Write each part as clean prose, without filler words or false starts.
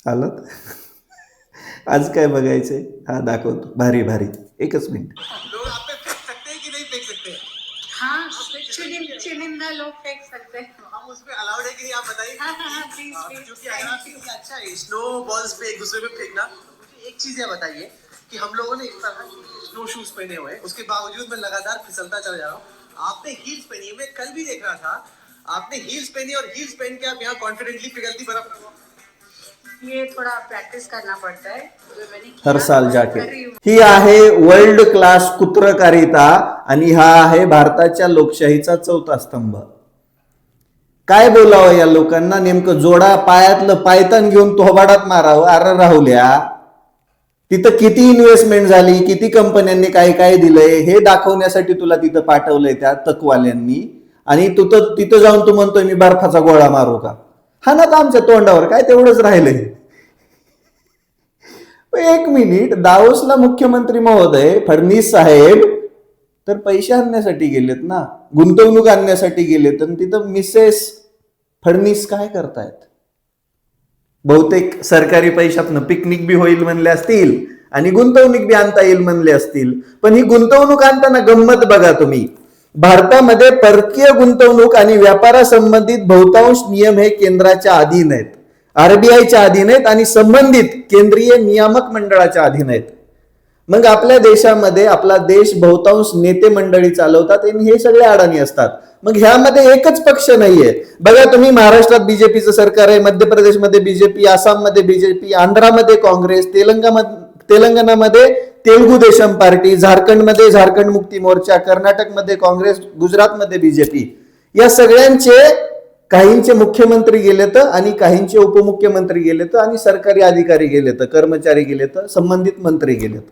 आलं. आज काय बघायचंय? हा दाखवतो. भारी भारी. एकच मिनिट. लोग आप पे फेंक सकते हैं कि नहीं फेंक सकते हैं? हाँ, चुनिंदा लोग फेंक सकते हैं। हम उसमें अलाउड है कि नहीं, आप बताइए। हाँ, प्लीज प्लीज। क्योंकि अगर आप क्योंकि अच्छा है स्नो बॉल्स पे एक दूसरे पे फेंकना। मुझे एक चीज ये बताइए कि हम लोगों ने इस तरह स्नो शूज पहने हुए हैं, उसके बावजूद मैं लगातार फिसलता चला जा रहा हूँ। आपने हील्स पहनी है, मैं कल भी देख रहा था आपने हील्स पहनी और हील्स पहन के आप यहाँ कॉन्फिडेंटली पिघलती बर्फ। ये थोड़ा प्रैक्टिस करना पड़ता है, जो मैंने हर किया, साल मैं जाके कर रही हूँ। ही आहे वर्ल्ड क्लास कुत्रकारिता आणि हा आहे भारताच्या लोकशाहीचा चौथा स्तंभ. काय बोलावं या लोकांना? नेमकं जोडा पायातलं पायतान घेऊन थोबाडात मारावं. अरे राहुल्या, तिथं किती इन्व्हेस्टमेंट झाली, किती कंपन्यांनी काय काय दिलंय हे दाखवण्यासाठी तुला तिथं पाठवलंय त्या तकवाल्यांनी. आणि तू तर तिथं जाऊन तू म्हणतोय मी बर्फाचा गोळा मारू का? हा ना, तर आमच्या तोंडावर काय तेवढंच राहिलंय. एक मिनिट, दावोसला मुख्यमंत्री महोदय फडणवीस साहेब तर पैसे आणण्यासाठी गेलेत ना, गुंतवणूक आणण्यासाठी गेलेत. आणि तिथं मिसेस फडणवीस काय करतायत? बहुतेक सरकारी पैशातनं पिकनिक बी होईल म्हणले असतील आणि गुंतवणूक बी आणता येईल म्हणले असतील. पण ही गुंतवणूक आणताना गंमत बघा तुम्ही. भारतामध्ये परकीय गुंतवणूक आणि व्यापारासंबंधित बहुतांश नियम हे केंद्राच्या अधीन आहेत, आरबीआयच्या अधीन आहेत आणि संबंधित केंद्रीय नियामक मंडळाच्या अधीन आहेत. मग आपल्या देशामध्ये आपला देश बहुतांश नेते मंडळी चालवतात आणि हे सगळे अडाणी असतात. मग ह्यामध्ये एकच पक्ष नाहीये. बघा तुम्ही, महाराष्ट्रात बीजेपीचं सरकार आहे, मध्य प्रदेशमध्ये बीजेपी, आसाममध्ये बीजेपी, आंध्रामध्ये काँग्रेस, तेलंगणामध्ये तेलुगु देशम पार्टी, झारखंडमध्ये झारखंड मुक्ती मोर्चा, कर्नाटकमध्ये काँग्रेस, गुजरातमध्ये बीजेपी. या सगळ्यांचे काहींचे मुख्यमंत्री गेलेत आणि काहींचे उपमुख्यमंत्री गेलेत आणि सरकारी अधिकारी गेलेत, कर्मचारी गेलेत, संबंधित मंत्री गेलेत.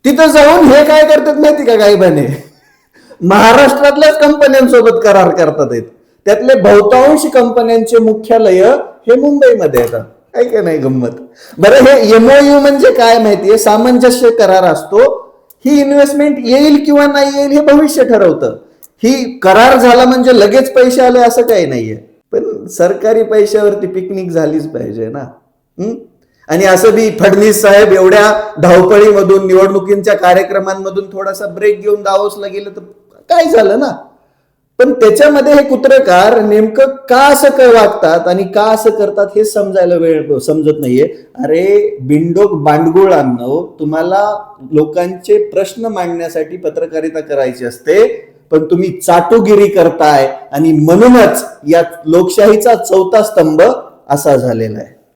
तिथं जाऊन हे काय करतात माहिती का? गायबाने महाराष्ट्रातल्याच कंपन्यांसोबत करार करतात. त्यातले बहुतांश कंपन्यांचे मुख्यालय हे मुंबईमध्ये येतात. काय काय नाही गंमत. बरं, हे एमओयू म्हणजे काय माहितीये? सामंजस्य करार असतो. ही इन्व्हेस्टमेंट येईल किंवा नाही येईल हे भविष्य ठरवतं. ही करार झाला म्हणजे लगेच पैसे आले असं काही नाहीये. पण सरकारी पैशावरती पिकनिक झालीच पाहिजे ना. आणि असं बी फडणवीस साहेब एवढ्या धावपळीमधून, निवडणुकींच्या कार्यक्रमांमधून थोडासा ब्रेक घेऊन दावोसला गेलं तर काय झालं ना. पण त्याच्यामध्ये हे कुत्रकार नेमकं का असं वागतात आणि का असं करतात हे समजायला वेळ समजत नाहीये. अरे बिंडोक बांडगुळांनो, तुम्हाला लोकांचे प्रश्न मांडण्यासाठी पत्रकारिता करायची असते, पण तुम्ही चाटुगिरी करताय आणि म्हणूनच या लोकशाहीचा चौथा स्तंभ असा झालेला आहे.